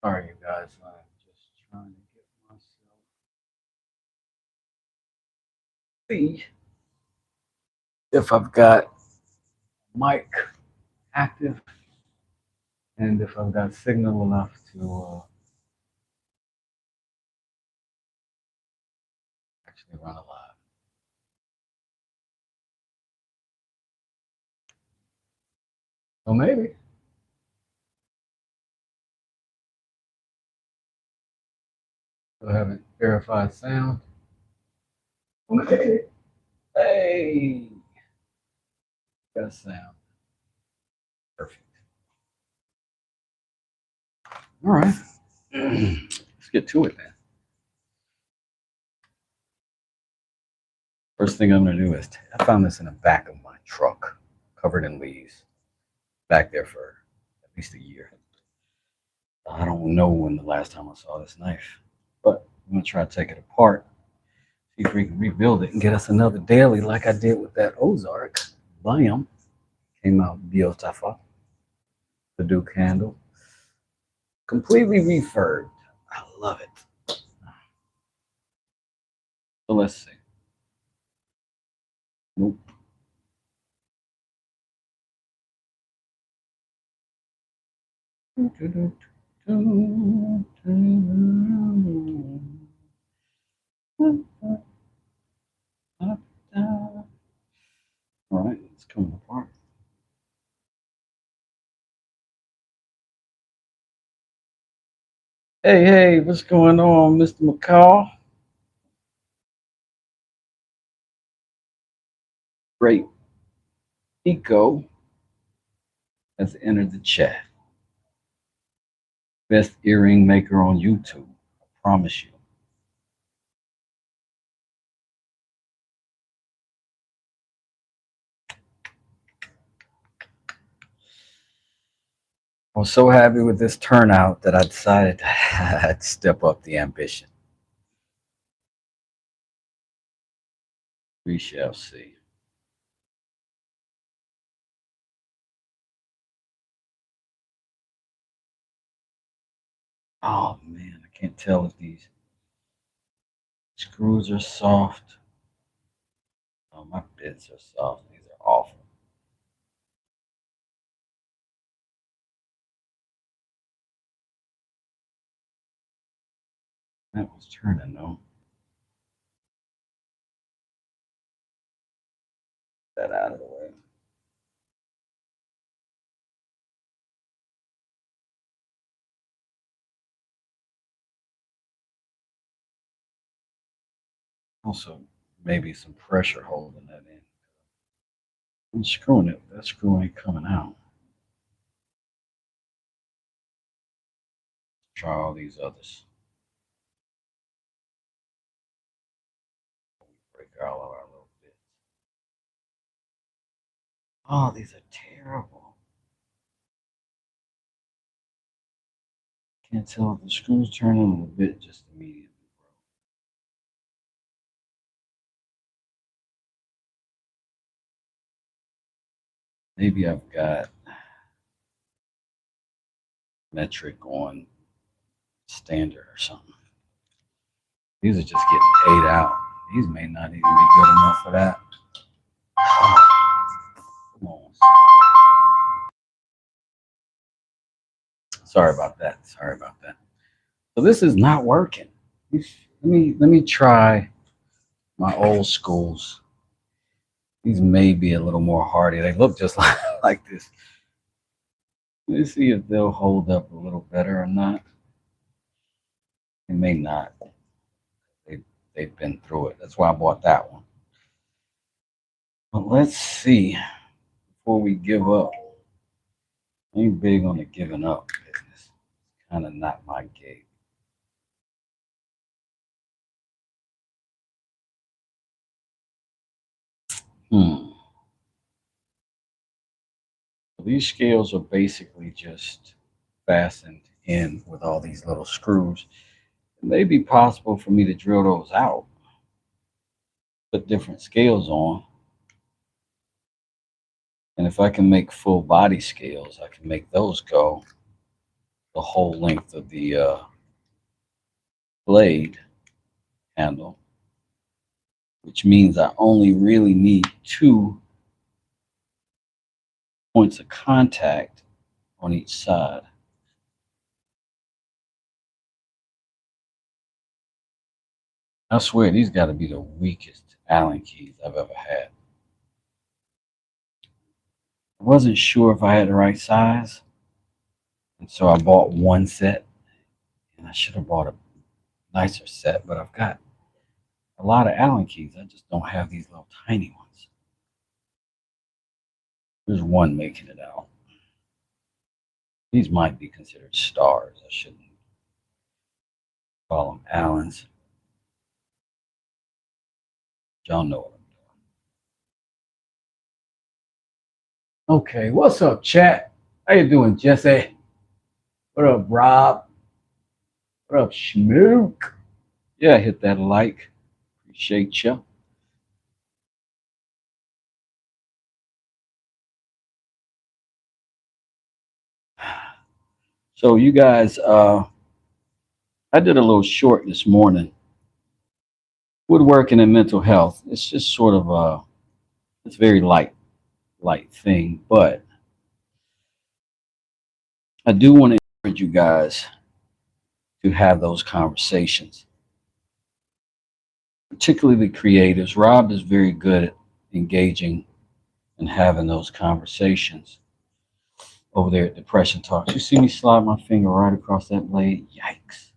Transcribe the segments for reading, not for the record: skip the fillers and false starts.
All right, you guys, I'm just trying to get myself see if I've got mic active and if I've got signal enough to actually run a live. So maybe. Still haven't verified sound. Okay. Hey, got sound. Perfect. All right. Let's get to it then. First thing I'm going to do is I found this in the back of my truck, covered in leaves, back there for at least a year. I don't know when the last time I saw this knife, but I'm going to try to take it apart, see if we can rebuild it and get us another daily like I did with that Ozark. Bam. Came out beautiful. The Duke handle. Completely refurbed. I love it. So let's see. Nope. All right, it's coming apart. Hey, hey, what's going on, Mr. McCall? Great. Eco has entered the chat. Best earring maker on YouTube. I promise you. I was so happy with this turnout that I decided to step up the ambition. We shall see. Oh man, I can't tell if these screws are soft. Oh, my bits are soft. These are awful. That was turning though. That out of the way. Also, maybe some pressure holding that in. I'm screwing it. That screw ain't coming out. Try all these others. Break all of our little bits. Oh, these are terrible. Can't tell if the screws turning or the bit just immediately broke. Maybe I've got metric on standard or something. These are just getting paid out. These may not even be good enough for that. Oh, come on. Sorry about that. Sorry about that. So this is not working. Let me try my old schools. These may be a little more hardy. They look just like this. Let me see if they'll hold up a little better or not. They may not. They've been through it. That's why I bought that one. But let's see before we give up. I ain't big on the giving up business. Kind of not my gig. Hmm. These scales are basically just fastened in with all these little screws. It may be possible for me to drill those out, put different scales on, and if I can make full body scales, I can make those go the whole length of the blade handle, which means I only really need two points of contact on each side. I swear these got to be the weakest Allen keys I've ever had. I wasn't sure if I had the right size, and so I bought one set, and I should have bought a nicer set, but I've got a lot of Allen keys. I just don't have these little tiny ones. There's one making it out. These might be considered stars. I shouldn't call them Allens. Y'all know what I'm doing. Okay, what's up, chat? How you doing, Jesse? What up, Rob? What up, Schmook? Yeah, hit that like. Appreciate you. So you guys, I did a little short this morning. Woodworking and mental health. It's just sort of it's very light thing, but I do want to encourage you guys to have those conversations, particularly the creatives. Rob is very good at engaging and having those conversations over there at Depression Talks. You see me slide my finger right across that blade? Yikes.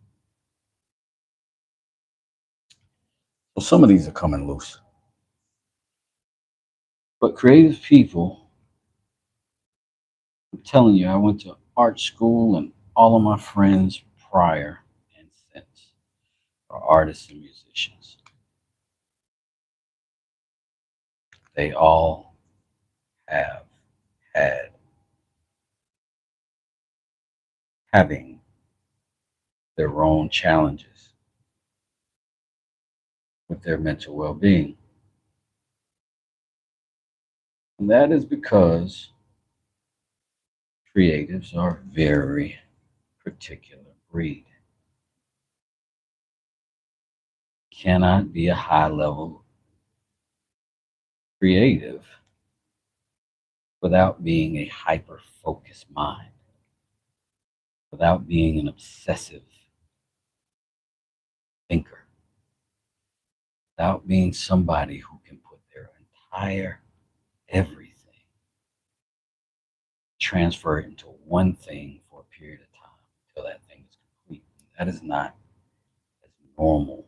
So some of these are coming loose. But creative people, I'm telling you, I went to art school and all of my friends prior and since are artists and musicians. They all have had having their own challenges with their mental well being. And that is because creatives are very particular breed. Cannot be a high level creative without being a hyper focused mind, without being an obsessive thinker, without being somebody who can put their entire everything, transfer it into one thing for a period of time until that thing is complete. That is not as normal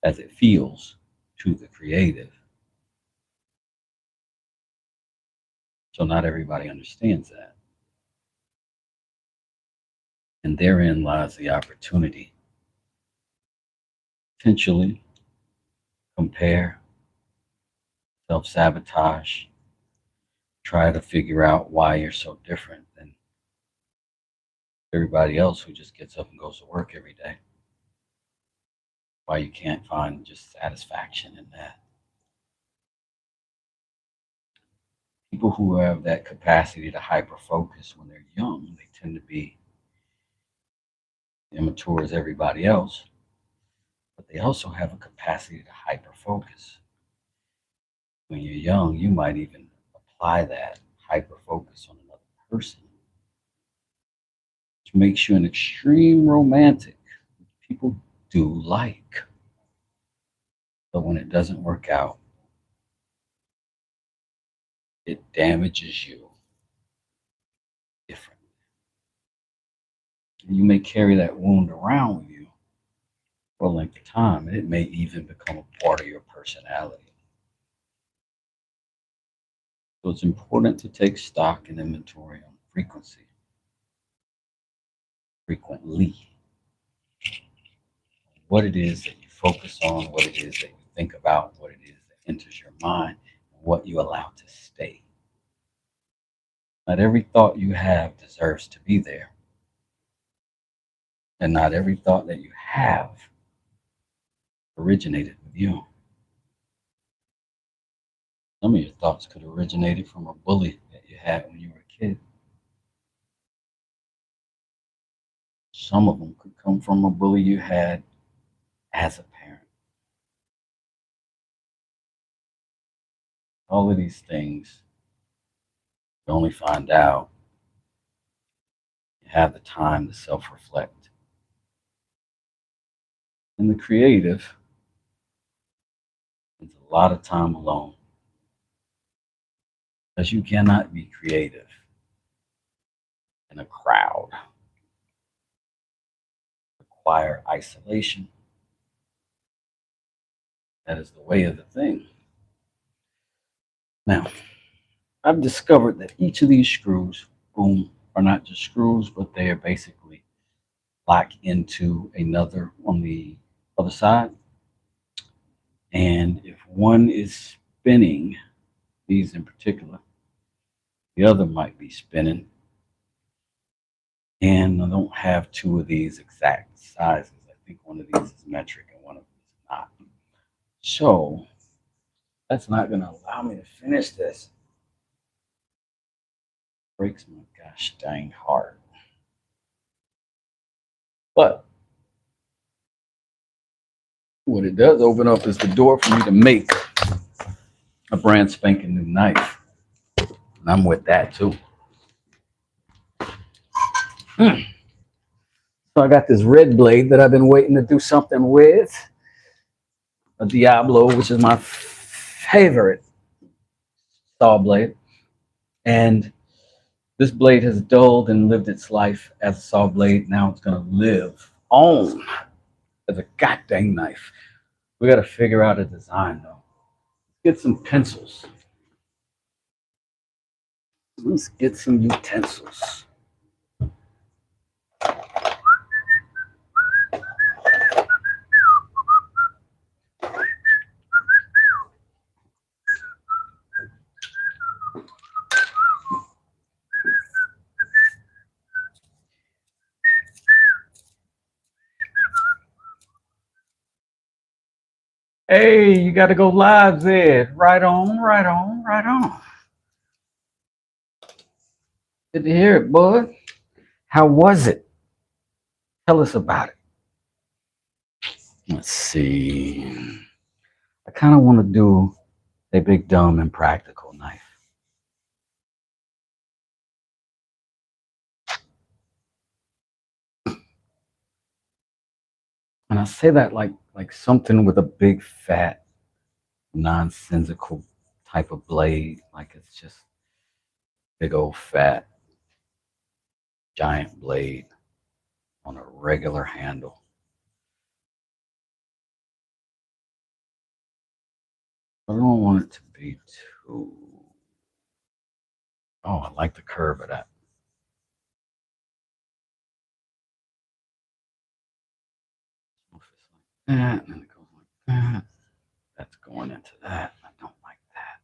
as it feels to the creative. So not everybody understands that. And therein lies the opportunity. Potentially compare, self sabotage, try to figure out why you're so different than everybody else who just gets up and goes to work every day. Why you can't find just satisfaction in that. People who have that capacity to hyper focus when they're young, they tend to be immature as everybody else, but they also have a capacity to hyper focus. When you're young, you might even apply that hyper focus on another person, which makes you an extreme romantic. People do like, but when it doesn't work out, it damages you differently. And you may carry that wound around with you for a length of time, and it may even become a part of your personality. So it's important to take stock and inventory on frequency, frequently. What it is that you focus on, what it is that you think about, what it is that enters your mind, and what you allow to stay. Not every thought you have deserves to be there, and not every thought that you have originated with you. Some of your thoughts could have originated from a bully that you had when you were a kid. Some of them could come from a bully you had as a parent. All of these things, you only find out you have the time to self reflect. And the creative is a lot of time alone, because you cannot be creative in a crowd. Require isolation. That is the way of the thing. Now, I've discovered that each of these screws, boom, are not just screws, but they are basically locked into another on the other side. And if one is spinning, these in particular, the other might be spinning. And I don't have two of these exact sizes. I think one of these is metric and one of them is not. So that's not going to allow me to finish this. Breaks my gosh dang heart. But what it does open up is the door for me to make a brand spanking new knife. And I'm with that too. So I got this red blade that I've been waiting to do something with. A Diablo, which is my favorite saw blade. And this blade has dulled and lived its life as a saw blade. Now it's going to live on as a goddamn knife. We got to figure out a design though. Get some pencils. Let's get some utensils. Hey, you got to go live, Zed. Right on, right on, right on. Good to hear it, bud. How was it? Tell us about it. Let's see. I kind of want to do a big, dumb, and practical knife. And I say that like something with a big, fat, nonsensical type of blade. Like it's just big old fat, giant blade on a regular handle. I don't want it to be too. Oh, I like the curve of that. That, and then it goes like that. That's going into that. I don't like that.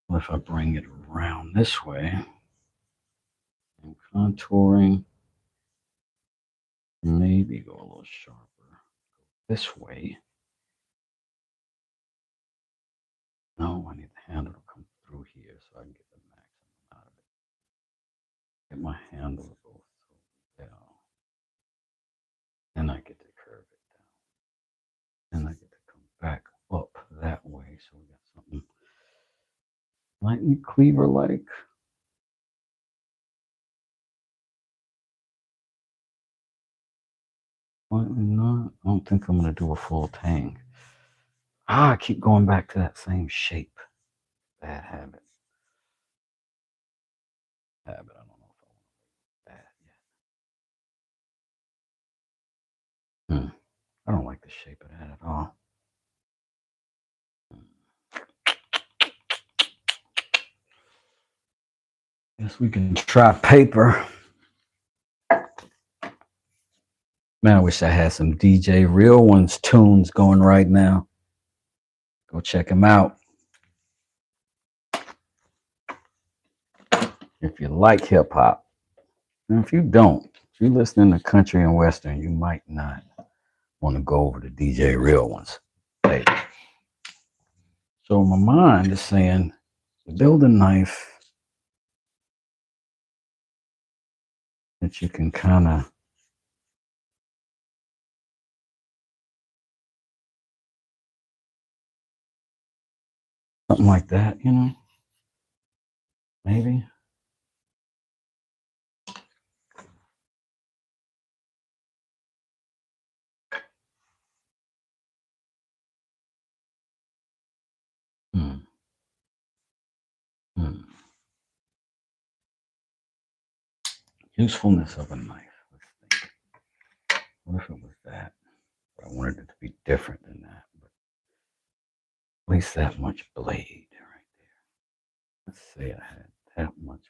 What if I bring it around this way and contouring, maybe go a little sharper this way. No, I need the handle to come through here so I can get the maximum out of it. Get my handle to go through down. Then I get to curve it down. Then I get to come back up that way. So we got something lightly cleaver-like. Lightly not. I don't think I'm going to do a full tang. I keep going back to that same shape. Bad habit. I don't know if I want that yet. I don't like the shape of that at all. Guess we can try paper. Man, I wish I had some DJ Real Ones tunes going right now. Go check them out. If you like hip hop, and if you don't, if you're listening to country and western, you might not want to go over to DJ Real Ones. Hey. So my mind is saying, build a knife that you can kind of something like that, you know, maybe. Hmm. Hmm. Usefulness of a knife. Let's think. What if it was that? I wanted it to be different than that, but at least that much blade right there. Let's say I had that much